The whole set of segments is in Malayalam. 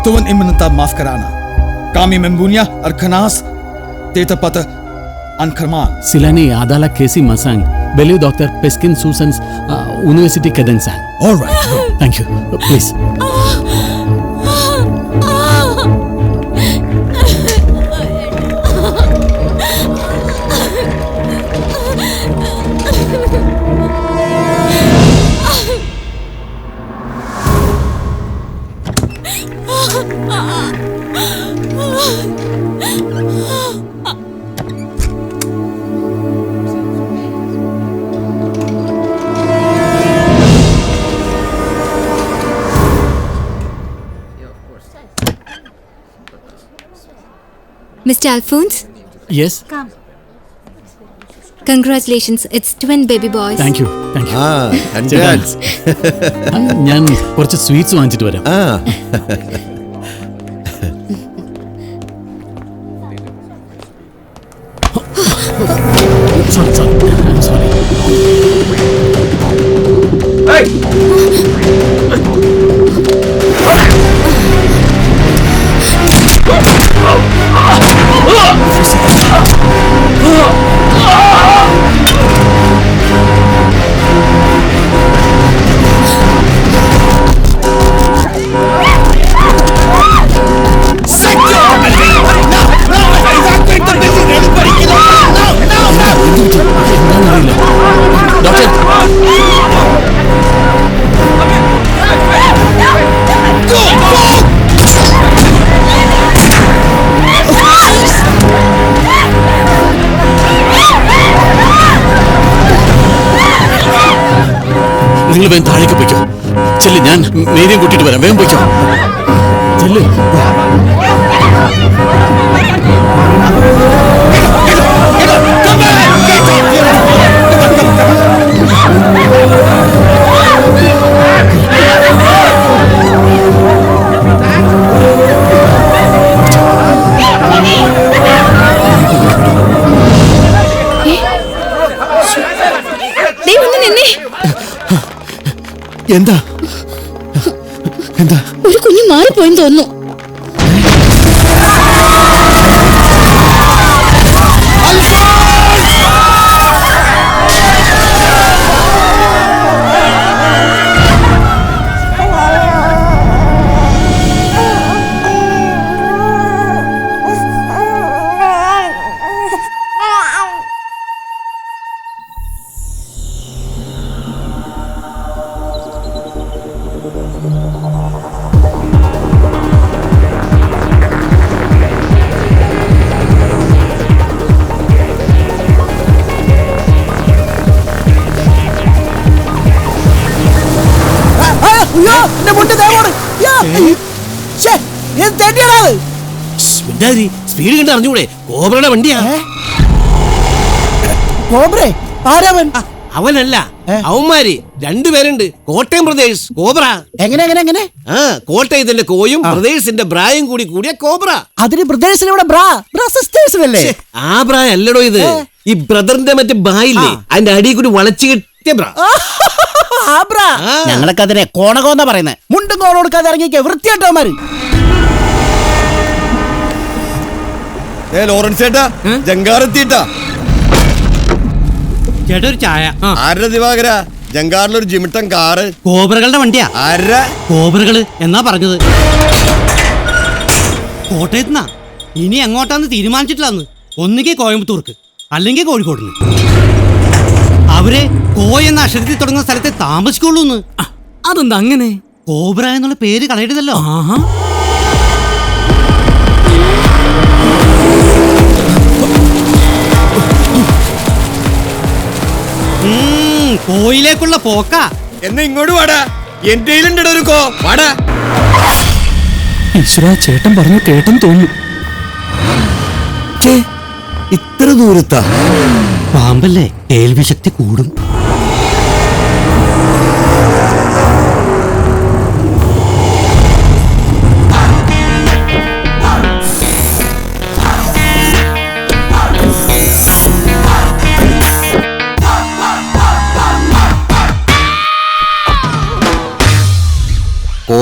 tuan iminta maaf karana. Kami mempunyai arkanas tetapata ankarman. Sila ni adalah Casey Masang, beliau Dr. Peskin Susans University Kedangsang. All right. Thank you. Please. Mr. Alphonse? Yes. Come. Congratulations, it's twin baby boys. Thank you. Thank you. congrats. ഞാൻ കുറച്ച് സ്വീറ്റ്സ് വാങ്ങിച്ചിട്ട് വരാം. Sorry. I'm sorry. Hey! നിങ്ങൾ വേഗം താഴേക്ക് പോയിക്കോ. ചെല്ല്, ഞാൻ നേരിയും കൂട്ടിട്ട് വരാം. വേഗം പോയിക്കോ. ചെല്ല്. എന്താ എന്താ? ഒരു കുഞ്ഞു മാറിപ്പോയെന്ന് തോന്നുന്നു. സ്പീഡ് കണ്ട് അറിഞ്ഞൂടെ? കോബ്രയുടെ വണ്ടിയാ. അവനല്ല, അവന്മാര് രണ്ടുപേരുണ്ട്. കോട്ടയം പ്രദേശ് കോബ്ര. എങ്ങനെ കോട്ടയത്തിന്റെ കോയും പ്രദേശിന്റെ ബ്രായും കൂടി കൂടിയ കോബ്ര. അതിന് പ്രദേശിലൂടെ ബ്രാ സിസ്റ്റേഴ്സ് അല്ലേ? ആ ബ്രാ അല്ലടോ ഇത്. ഈ ബ്രദറിന്റെ മറ്റേ ബായില്ലേ, അതിന്റെ അടിയിൽ കൂടി വളച്ചു കെട്ടിയ ബ്രാ. ഞങ്ങളൊക്കെ അതിനെ കോണകോന്നാ പറയുന്നത്. മുണ്ടും കോണ കൊടുക്കാതെ ഇറങ്ങിക്ക വൃത്തിയായിട്ടവന്മാര്. ലോറൻസ് ചേട്ടാ, ജങ്കാറെത്തിട്ടാ. ചേട്ടാ ഒരു ചായ. ആരുടെ ദിവാകര? ജങ്കാറിലൊരു ജിമിട്ടൻ കാറ്. കോബ്രകളുടെ വണ്ടിയാ. ആരുടെ കോബ്രകള് എന്നാ പറഞ്ഞത്? കോട്ടയത്തുനിന്നാ. ഇനി എങ്ങോട്ടാന്ന് തീരുമാനിച്ചിട്ടില്ലാന്ന്. ഒന്നുകിൽ കോയമ്പത്തൂർക്ക്, അല്ലെങ്കിൽ കോഴിക്കോടിന്. അവരെ കോയ എന്ന അക്ഷരത്തിൽ തുടങ്ങുന്ന സ്ഥലത്തെ താമസിക്കുള്ളൂന്ന്. അതെന്താ അങ്ങനെ? കോബ്ര എന്നുള്ള പേര് കളയരുതല്ലോ. കോയിലേക്കുള്ള പോക്ക. എന്നാ ഇങ്ങോട്ട് വാടാ, എന്റെ ഒരു കോ വാടാ. ഈശ്വരാ, ചേട്ടൻ പറഞ്ഞു കേട്ടെന്ന് തോന്നുന്നു. ഇത്ര ദൂരത്താ? പാമ്പല്ലേ, കേൾവി ശക്തി കൂടും.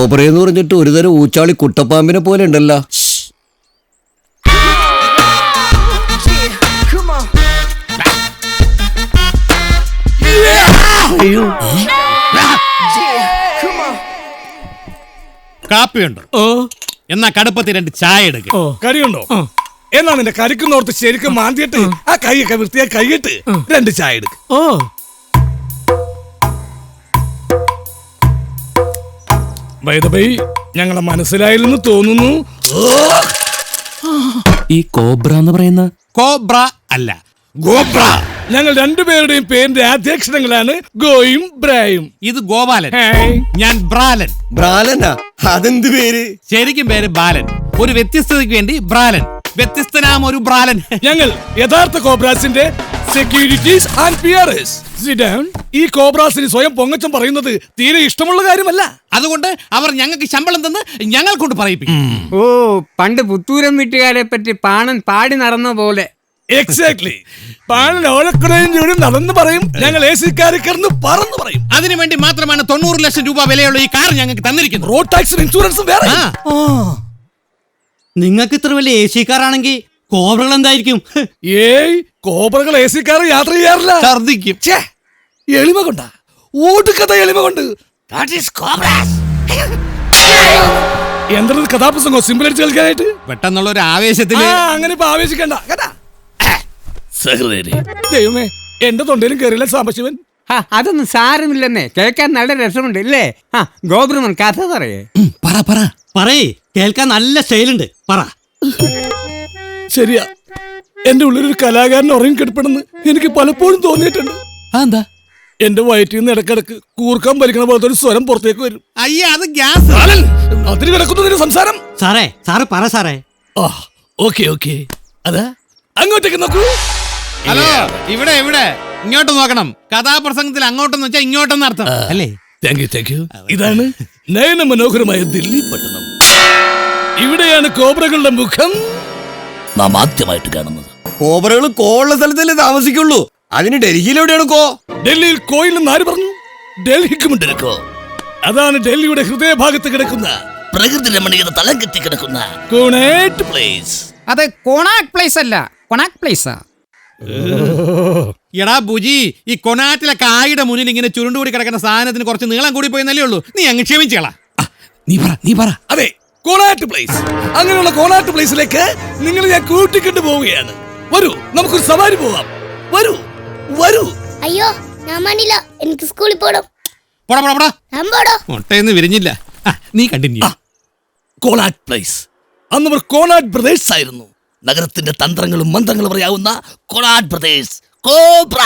കോബ്രയെന്ന് പറഞ്ഞിട്ട് ഒരുതരം ഊച്ചാളി കുട്ടപ്പാമ്പിനെ പോലെ ഉണ്ടല്ലോ. കാപ്പിയുണ്ടോ? എന്നാ കടുപ്പത്തിൽ 2 ചായ എടുക്ക. കറിയുണ്ടോ? എന്നാ നിന്റെ കരിക്കുന്നോർത്ത് ശരിക്കും മാന്തിയിട്ട് ആ കൈയൊക്കെ വൃത്തിയായി കൈയിട്ട് 2 ചായ എടുക്കും. ഞങ്ങളെ മനസ്സിലായില്ലെന്ന് തോന്നുന്നു. ഈ കോബ്ര എന്ന് പറയുന്ന കോബ്ര അല്ല, ഗോബ്ര. ഞങ്ങൾ രണ്ടുപേരുടെയും പേരിന്റെ ആദ്യാക്ഷരങ്ങളാണ് ഗോയും ബ്രായും. ഇത് ഗോപാലൻ, ഹേയ്. ഞാൻ ബ്രാലൻ. ബ്രാലനാ? അതെന്ത് പേര്? ശരിക്കും പേര് ബാലൻ, ഒരു വ്യത്യസ്തതയ്ക്ക് വേണ്ടി ബ്രാലൻ. വ്യത്യസ്തനാം ഒരു ബ്രാലൻ. ഞങ്ങൾ യഥാർത്ഥ കോബ്രാസിന്റെ securities and PRS. Sit down. ഈ കോബ്രാസിന് സ്വയം പൊങ്ങച്ചം പറയുന്നത് തീരെ ഇഷ്ടമുള്ള കാര്യമല്ല. അതുകൊണ്ട് അവർ ഞങ്ങൾക്ക് ശമ്പളം തന്ന് ഞങ്ങൾ കൊണ്ട് പറയിപ്പിക്കും. ഓ, പണ്ട് പുത്തൂരം വീട്ടുകാരെ പറ്റി പാണൻ പാടി നടന്ന പോലെ. എക്സാക്ട്ലി. പാണൻ ഓലക്കുടയും ചൂടി നടന്നു പറയും, ഞങ്ങൾ AC-ക്കാരെ കിടന്ന് പറന്ന് പറയും. അതിനുവേണ്ടി മാത്രമാണ് 90 ലക്ഷം രൂപ വിലയുള്ള ഈ കാർ ഞങ്ങൾക്ക് തന്നിരിക്കുന്നത്. റോഡ് ടാക്സും ഇൻഷുറൻസും വേറെ. നിങ്ങൾക്ക് ഇത്ര വലിയ AC-ക്കാരാണെങ്കിൽ കോബ്രകൾ എന്തായിരിക്കും? ഏയ്, കോബ്രകൾ AC-ക്കാർ യാത്ര ചെയ്യാറില്ല. ഛർദിക്കും. ഛേ, എളിമ കൊണ്ടാ, ഓടുകഥ എളിമ കൊണ്ട്. എന്തൊരു കഥാപ്രസംഗോ സിമ്പിൾ അടിച്ച് കളിക്കാനായിട്ട്. പെട്ടെന്നുള്ള ഒരു ആവേശത്തില് അങ്ങനെ ഇപ്പൊ ആവേശിക്കണ്ട കേട്ടാ. ദൈവമേ, എന്റെ തൊണ്ടയിലും കയറിയില്ല സാംബശിവൻ. അതൊന്നും സാരമില്ലെന്നേ, കേൾക്കാൻ നല്ല രസമുണ്ട് ഇല്ലേ? ഗോബ്രമൻ കഥ പറയേ. പറയേ, കേൾക്കാൻ നല്ല സ്റ്റൈലുണ്ട്, പറ. ശരിയാ, എന്റെ ഉള്ളിലൊരു കലാകാരൻ ഉറങ്ങിക്കിടപ്പെടുന്നു എനിക്ക് പലപ്പോഴും തോന്നിയിട്ടുണ്ട്. എന്താ? എന്റെ വയറ്റിൽ നിന്ന് ഇടക്കിടക്ക് കൂർക്കാൻ വലിക്കണ പോലത്തെ ഒരു സ്വരം പുറത്തേക്ക് വരും. അയ്യ, അത് ഗ്യാസ്. അതിന് കിടക്കുന്നതിന് സംസാരം. സാറേ പറ സാറേ. ഓക്കെ അതാ അങ്ങോട്ടേക്ക് നോക്കൂ. ഹലോ, ഇവിടെ ഇങ്ങോട്ട് നോക്കണം. കഥാപ്രസംഗത്തിൽ അങ്ങോട്ടെന്ന് വെച്ചാൽ ഇങ്ങോട്ടെന്ന് അർത്ഥം അല്ലേ? Thank you. ഇതാണ് നയന മനോഹരമായ ദില്ലി പട്ടണം. ഇവിടെയാണ് കോബ്രകളുടെ മുഖം നാം ആദ്യമായിട്ട് കാണുന്നത്. കോബ്രകൾ കോള്ള സ്ഥലത്തല്ലേ താമസിക്കുള്ളൂ. അതിന് ഡൽഹിയിൽ എവിടെയാണ് കോ? ഡൽഹിയിൽ കോയിലെന്ന് ആര് പറഞ്ഞു? ഡൽഹിക്കുമുണ്ട് കോ. അതാണ് ഡൽഹിയുടെ ഹൃദയഭാഗത്ത് കിടക്കുന്ന പ്രകൃതി രമണീയത തലം കെട്ടി കിടക്കുന്ന കോണാട്ട് പ്ലേസ്. അത് കൊണാക് പ്ലേസ് അല്ല, കൊണാക് പ്ലേസാ. എടാ ബുജി, ഈ കൊനാറ്റിലെ കായുടെ മുന്നിൽ ഇങ്ങനെ ചുരുണ്ടുകൂടി കിടക്കുന്ന സാധനത്തിന് കുറച്ച് നീളം കൂടി പോയെന്നല്ലേ ഉള്ളൂ. നീ അങ്ങ് ക്ഷമിച്ചേളാ. നീ പറ. അതെ, കോണാട്ട് പ്ലേസ്. അങ്ങനെയുള്ള കോണാട്ട് പ്ലേസിലേക്ക് നിങ്ങൾ ഞാൻ കൂട്ടിക്കൊണ്ട് പോവുകയാണ്. വരൂ, നമുക്കൊരു സവാരി പോവാം. വരൂ. അയ്യോ, ഞാൻ മണില്ല, എനിക്ക് സ്കൂളിൽ പോണം. പോടാ. ഞാൻ പോടോ. മുട്ടയൊന്നും വിരിഞ്ഞില്ല. നീ continue. Connaught place. അന്നവർ Connaught brothers ആയിരുന്നു. നഗരത്തിന്റെ തന്ത്രങ്ങളും മന്ത്രങ്ങളും അറിയാവുന്ന കൊണാട്ട് പ്രദേശ് കോബ്ര.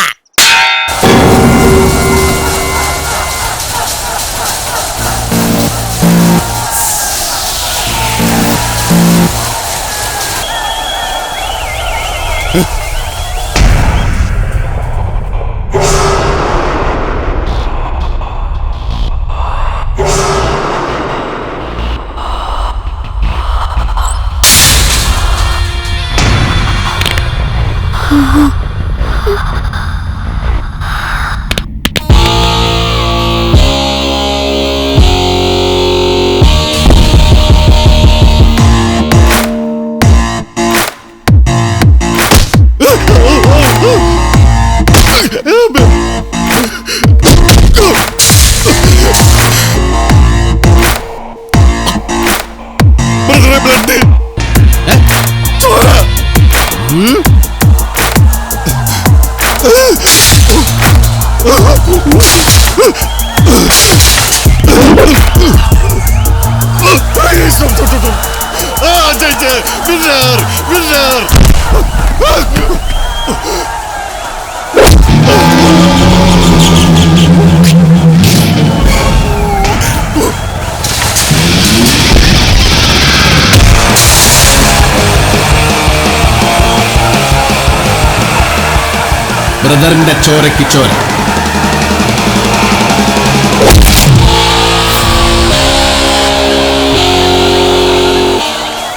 ബ്രദറിന്റെ ചോരയ്ക്ക് ചോര.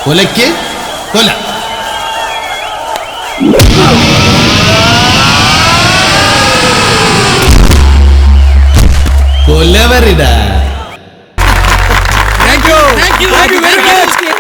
കൊലയ്ക്ക് കൊല. കൊലവരിട. Thank you. Thank you very much.